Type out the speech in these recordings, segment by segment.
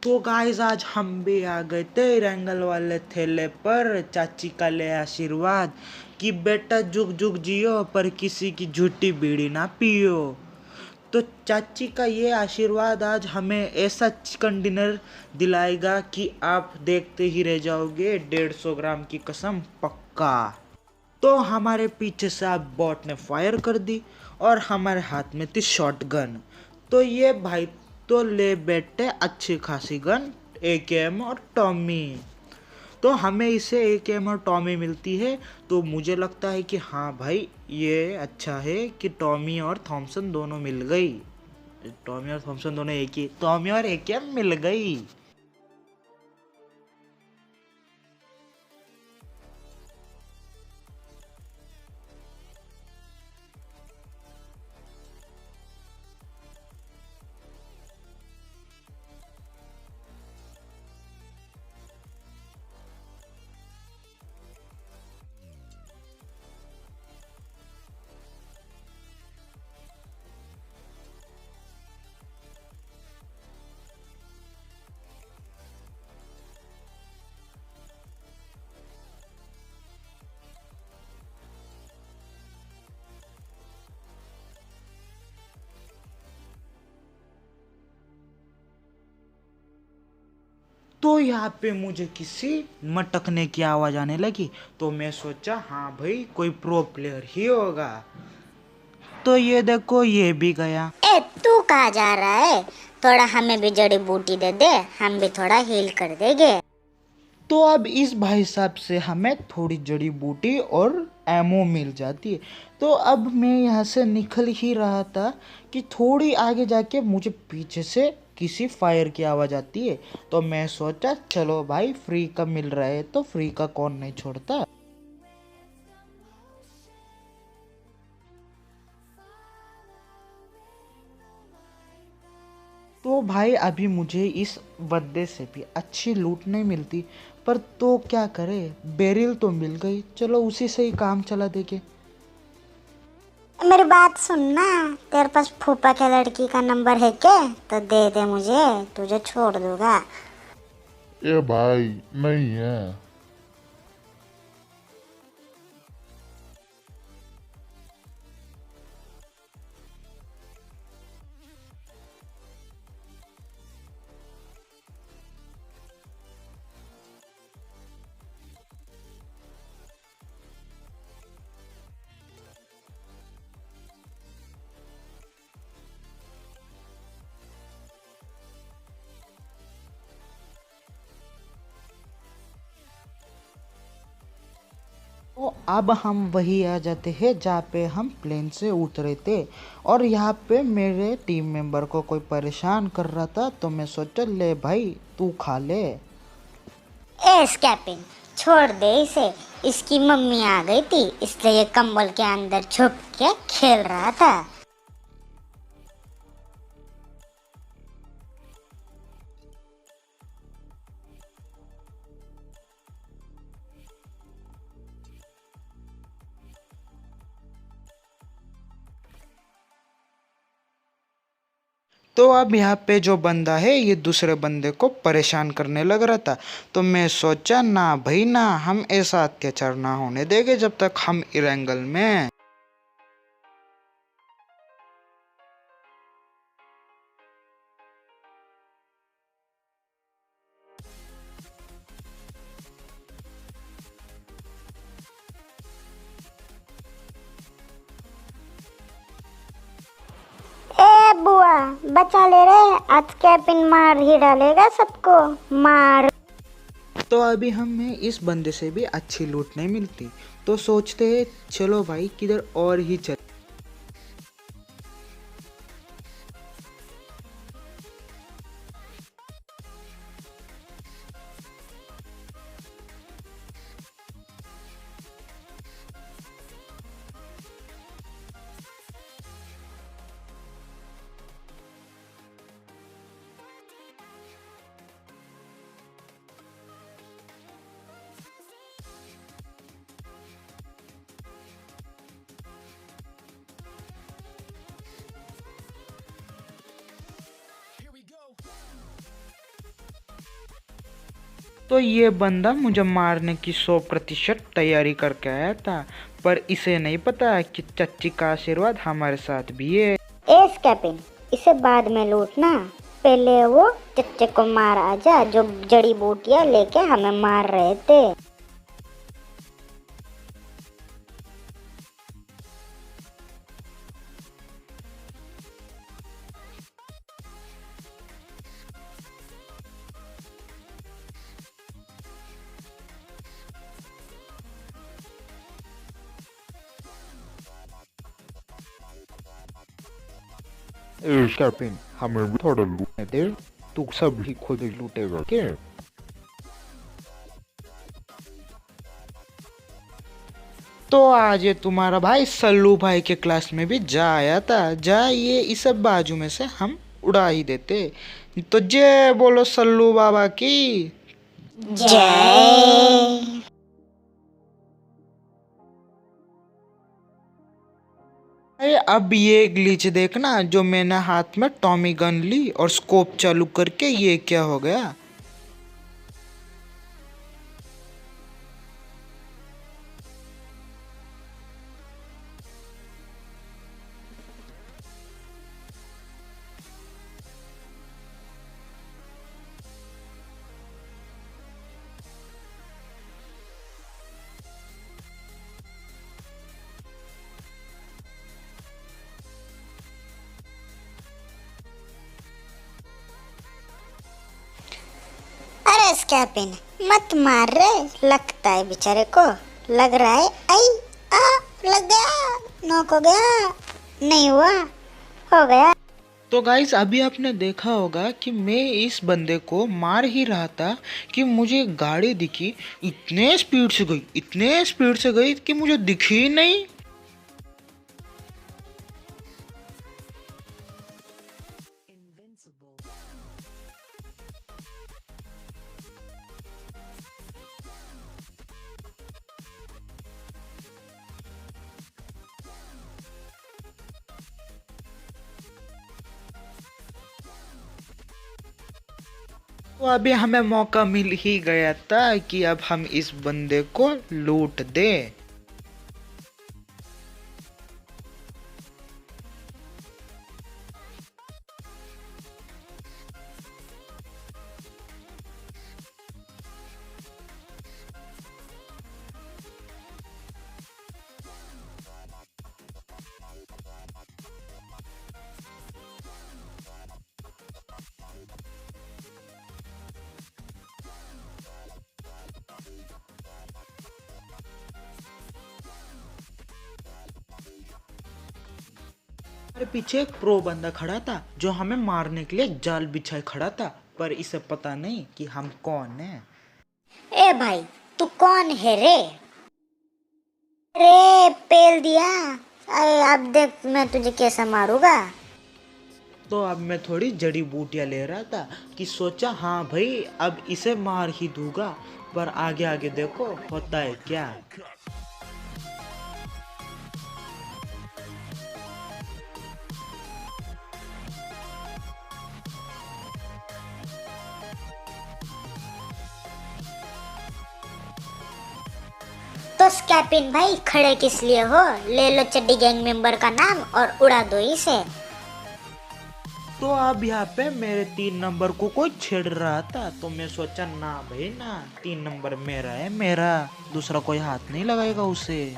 तो गाइस आज हम भी आ गए थे रंगल वाले ठेले पर चाची का ले आशीर्वाद कि बेटा जुग जुग जियो पर किसी की झूठी बीड़ी ना पियो। तो चाची का ये आशीर्वाद आज हमें ऐसा चिकन डिनर दिलाएगा कि आप देखते ही रह जाओगे। 150 ग्राम की कसम पक्का। तो हमारे पीछे से आप बॉट ने फायर कर दी और हमारे हाथ में थी शॉटगन। तो ये भाई तो ले बैठे अच्छी खासी गन एकेएम और टॉमी। तो हमें इसे एकेएम और टॉमी मिलती है। तो मुझे लगता है कि हाँ भाई ये अच्छा है कि टॉमी और थॉमसन दोनों मिल गई। टॉमी और थॉमसन दोनों एक ही, टॉमी और एकेएम मिल गई। तो यहाँ पे मुझे किसी मटकने की आवाज आने लगी। तो मैं सोचा हाँ भाई कोई प्रो प्लेयर ही होगा। तो ये देखो ये भी गया। ए तू कहाँ जा रहा है? थोड़ा हमें भी जड़ी बूटी दे दे, हम भी थोड़ा हील कर देंगे। तो अब इस भाई साहब से हमें थोड़ी जड़ी बूटी और एमो मिल जाती है। तो अब मैं यहाँ से निकल ही रहा था कि थोड़ी आगे जाके मुझे पीछे से किसी फायर की आवाज़ आती है। तो मैं सोचा चलो भाई फ्री का मिल रहा है तो फ्री का कौन नहीं छोड़ता। तो भाई अभी मुझे इस बदले से भी अच्छी लूट नहीं मिलती, पर तो क्या करे, बेरिल तो मिल गई, चलो उसी से ही काम चला देंगे। मेरी बात सुन ना, तेरे पास फूफा के लड़की का नंबर है क्या? तो दे दे मुझे, तुझे छोड़ दूंगा। ए भाई नहीं है। तो अब हम वही आ जाते हैं जहाँ पे हम प्लेन से उतरे थे। और यहाँ पे मेरे टीम मेंबर को कोई परेशान कर रहा था तो मैं सोचा ले भाई तू खा ले। ए स्कैपिंग, छोड़ दे इसे। इसकी मम्मी आ गई थी इसलिए ये कंबल के अंदर छुप के खेल रहा था। तो अब यहाँ पे जो बंदा है ये दूसरे बंदे को परेशान करने लग रहा था। तो मैं सोचा ना भाई ना, हम ऐसा अत्याचार ना होने देंगे जब तक हम इरेंगल में हैं। ए बुआ, बचा ले रे, आज स्कैपिंग मार ही डालेगा सबको। मार। तो अभी हमें इस बंदे से भी अच्छी लूट नहीं मिलती। तो सोचते हैं चलो भाई किधर और ही चल। तो ये बंदा मुझे मारने की 100% तैयारी करके आया था, पर इसे नहीं पता कि चच्ची का आशीर्वाद हमारे साथ भी है। एस कैपिन, इसे बाद में लूटना, पहले वो चच्चे को मार आजा जो जड़ी बूटियां लेके हमें मार रहे थे। कैप्टन हमें भी थोड़ा लूटने दे, तू सब ही खुद ही लूटेगा क्या? तो आज ये तुम्हारा भाई सल्लू भाई के क्लास में भी जा आया था, जा ये इस बाजू में से हम उड़ा ही देते। तो जय बोलो सल्लू बाबा की। जय। अरे अब ये ग्लिच देखना, जो मैंने हाथ में टॉमी गन ली और स्कोप चालू करके ये क्या हो गया। अरे स्कैपिन, मत मार रे, लगता है बेचारे को, लग रहा है। आई आ लग गया, नॉक हो गया, नहीं हुआ, हो गया। तो गाइस अभी आपने देखा होगा कि मैं इस बंदे को मार ही रहा था कि मुझे गाड़ी दिखी, इतने स्पीड से गई, इतने स्पीड से गई कि मुझे दिखी ही नहीं। तो अभी हमें मौका मिल ही गया था कि अब हम इस बंदे को लूट दें। हमारे पीछे एक प्रो बंदा खड़ा था जो हमें मारने के लिए जाल बिछाए खड़ा था, पर इसे पता नहीं कि हम कौन हैं। ए भाई, तू कौन है रे? रे पेल दिया। अरे अब देख मैं तुझे कैसा मारूंगा। तो अब मैं थोड़ी जड़ी बूटियां ले रहा था कि सोचा हाँ भाई अब इसे मार ही दूंगा, पर आगे आगे देखो होता है क्या। तो स्कैपिन भाई, खड़े किस लिए हो? ले लो चड्डी गैंग मेंबर का नाम और उड़ा दो इसे। तो अब यहाँ पे मेरे 3 नंबर को कोई छेड़ रहा था, तो मैं सोचा ना भाई ना, 3 नंबर मेरा है, मेरा, दूसरा कोई हाथ नहीं लगाएगा उसे।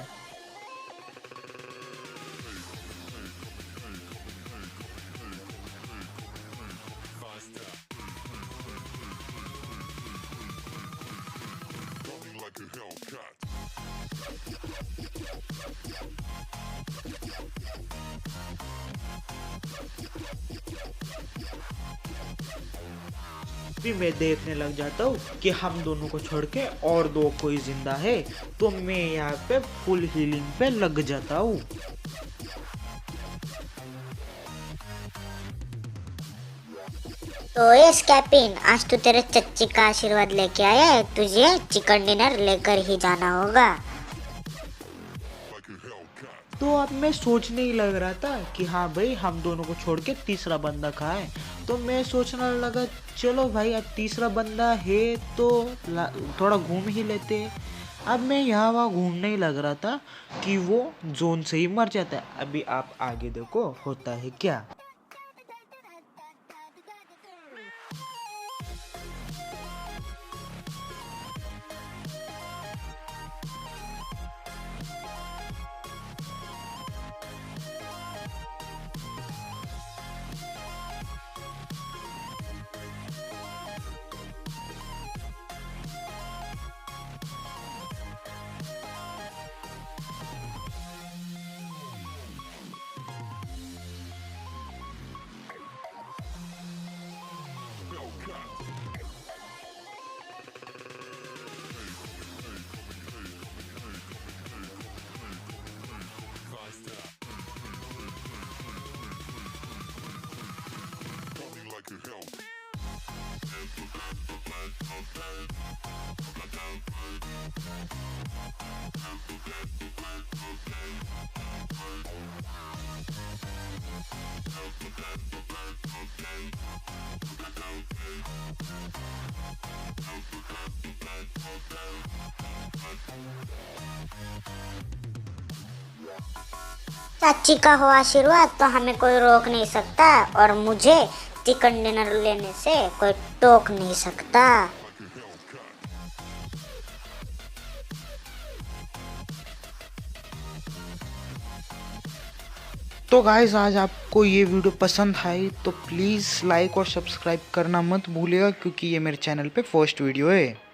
भी मैं देखने लग जाता हूँ कि हम दोनों को छोड़ के और दो कोई जिंदा है, तो मैं यहाँ पे फुल हीलिंग पे लग जाता हूँ। तो ये स्कैपिन, आज तू तेरे चच्ची का आशीर्वाद लेके आया है, तुझे चिकन डिनर लेकर ही जाना होगा। तो अब मैं सोचने ही लग रहा था कि हाँ भाई हम दोनों को छोड़ के तीसरा बंदा खाए। तो मैं सोचने लगा चलो भाई अब तीसरा बंदा है तो थोड़ा घूम ही लेते। अब मैं यहाँ वहाँ घूमने ही लग रहा था कि वो जोन से ही मर जाता है। अभी आप आगे देखो होता है क्या। चाची का हो आशीर्वाद तो हमें कोई रोक नहीं सकता, और मुझे चिकन डिनर लेने से कोई टोक नहीं सकता। तो गाइस आज आपको ये वीडियो पसंद आई तो प्लीज़ लाइक और सब्सक्राइब करना मत भूलिएगा, क्योंकि ये मेरे चैनल पे फर्स्ट वीडियो है।